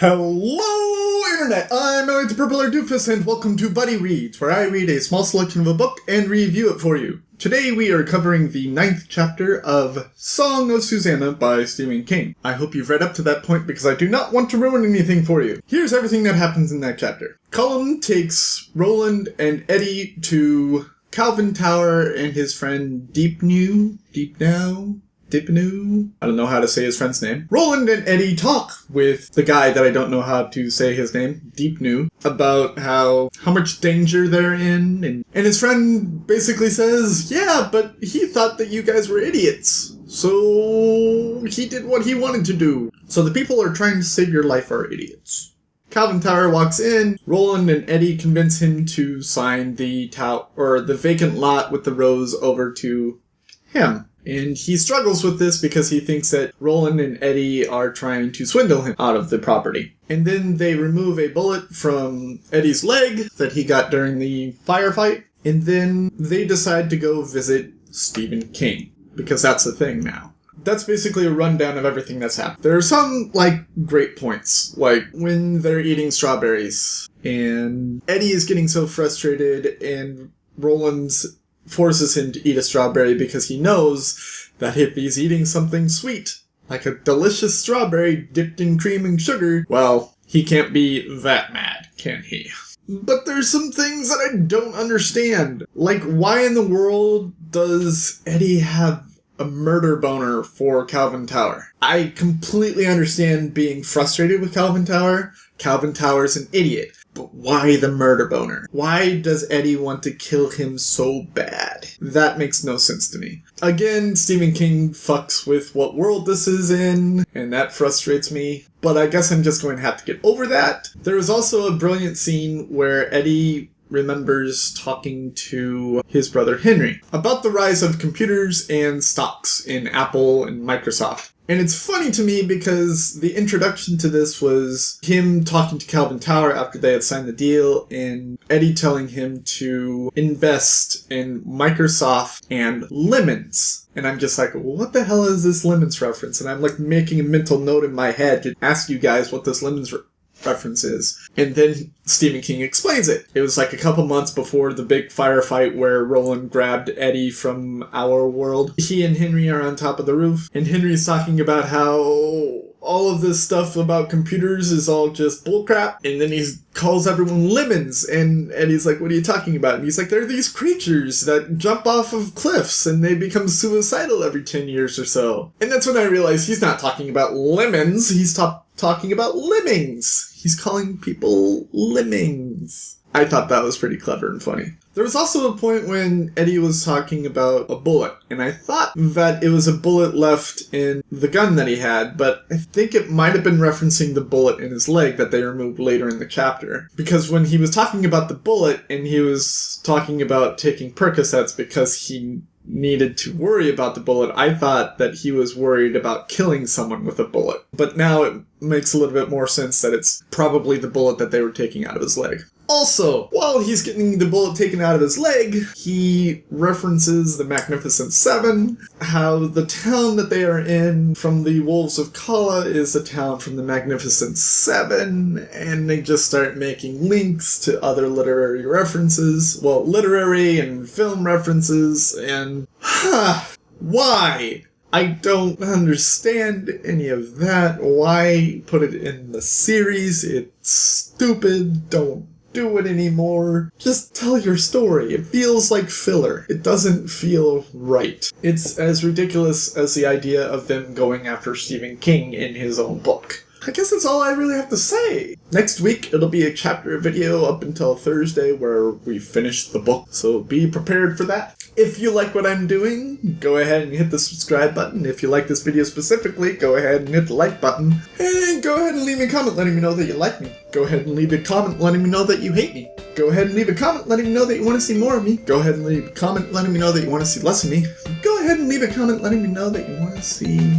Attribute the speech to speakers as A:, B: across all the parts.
A: Hello, Internet! I'm Elliot the Purple Doofus, and welcome to Buddy Reads, where I read a small selection of a book and review it for you. Today we are covering the 9th chapter of Song of Susannah by Stephen King. I hope you've read up to that point because I do not want to ruin anything for you. Here's everything that happens in that chapter. Cullum takes Roland and Eddie to Calvin Tower and his friend Deepnew? I don't know how to say his friend's name. Roland and Eddie talk with the guy that I don't know how to say his name, Deepnew, about how much danger they're in. And his friend basically says, yeah, but he thought that you guys were idiots. So he did what he wanted to do. So the people who are trying to save your life are idiots. Calvin Tower walks in. Roland and Eddie convince him to sign the vacant lot with the rose over to him. And he struggles with this because he thinks that Roland and Eddie are trying to swindle him out of the property. And then they remove a bullet from Eddie's leg that he got during the firefight. And then they decide to go visit Stephen King, because that's the thing now. That's basically a rundown of everything that's happened. There are some, great points, like when they're eating strawberries, and Eddie is getting so frustrated, and Roland's forces him to eat a strawberry because he knows that if he's eating something sweet, like a delicious strawberry dipped in cream and sugar, well, he can't be that mad, can he? But there's some things that I don't understand. Like, why in the world does Eddie have a murder boner for Calvin Tower? I completely understand being frustrated with Calvin Tower. Calvin Tower's an idiot. But why the murder boner? Why does Eddie want to kill him so bad? That makes no sense to me. Again, Stephen King fucks with what world this is in, and that frustrates me. But I guess I'm just going to have to get over that. There was also a brilliant scene where Eddie remembers talking to his brother Henry about the rise of computers and stocks in Apple and Microsoft. And it's funny to me because the introduction to this was him talking to Calvin Tower after they had signed the deal, and Eddie telling him to invest in Microsoft and lemons. And I'm just like, what the hell is this lemons reference? And I'm making a mental note in my head to ask you guys what this lemons reference is. And then Stephen King explains it. It was a couple months before the big firefight where Roland grabbed Eddie from our world. He and Henry are on top of the roof, and Henry's talking about how all of this stuff about computers is all just bullcrap, and then he calls everyone lemons, and Eddie's like, what are you talking about? And he's like, they're these creatures that jump off of cliffs, and they become suicidal every 10 years or so. And that's when I realized he's not talking about lemons, he's talking about lemmings. He's calling people lemmings. I thought that was pretty clever and funny. There was also a point when Eddie was talking about a bullet, and I thought that it was a bullet left in the gun that he had, but I think it might have been referencing the bullet in his leg that they removed later in the chapter. Because when he was talking about the bullet, and he was talking about taking Percocets because he needed to worry about the bullet, I thought that he was worried about killing someone with a bullet. But now it makes a little bit more sense that it's probably the bullet that they were taking out of his leg. Also, while he's getting the bullet taken out of his leg, he references the Magnificent Seven, how the town that they are in from the Wolves of Kala is a town from the Magnificent Seven, and they just start making links to other literary references, well, literary and film references, and why? I don't understand any of that. Why put it in the series? It's stupid. Don't do it anymore. Just tell your story. It feels like filler. It doesn't feel right. It's as ridiculous as the idea of them going after Stephen King in his own book. I guess that's all I really have to say. Next week, it'll be a chapter video up until Thursday where we finish the book, so be prepared for that. If you like what I'm doing, go ahead and hit the subscribe button. If you like this video specifically, go ahead and hit the like button. And go ahead and leave me a comment letting me know that you like me. Go ahead and leave a comment letting me know that you hate me. Go ahead and leave a comment letting me know that you want to see more of me. Go ahead and leave a comment letting me know that you want to see less of me. Go ahead and leave a comment letting me know that you want to see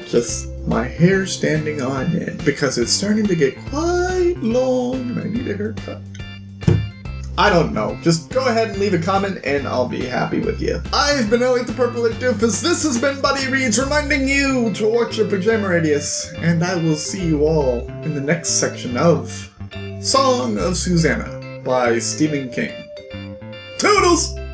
A: just my hair standing on end, because it's starting to get quite long and I need a haircut. I don't know. Just go ahead and leave a comment and I'll be happy with you. I've been Elliot the Purple Doofus. This has been Buddy Reads reminding you to watch your pajama radius. And I will see you all in the next section of Song of Susannah by Stephen King. Toodles!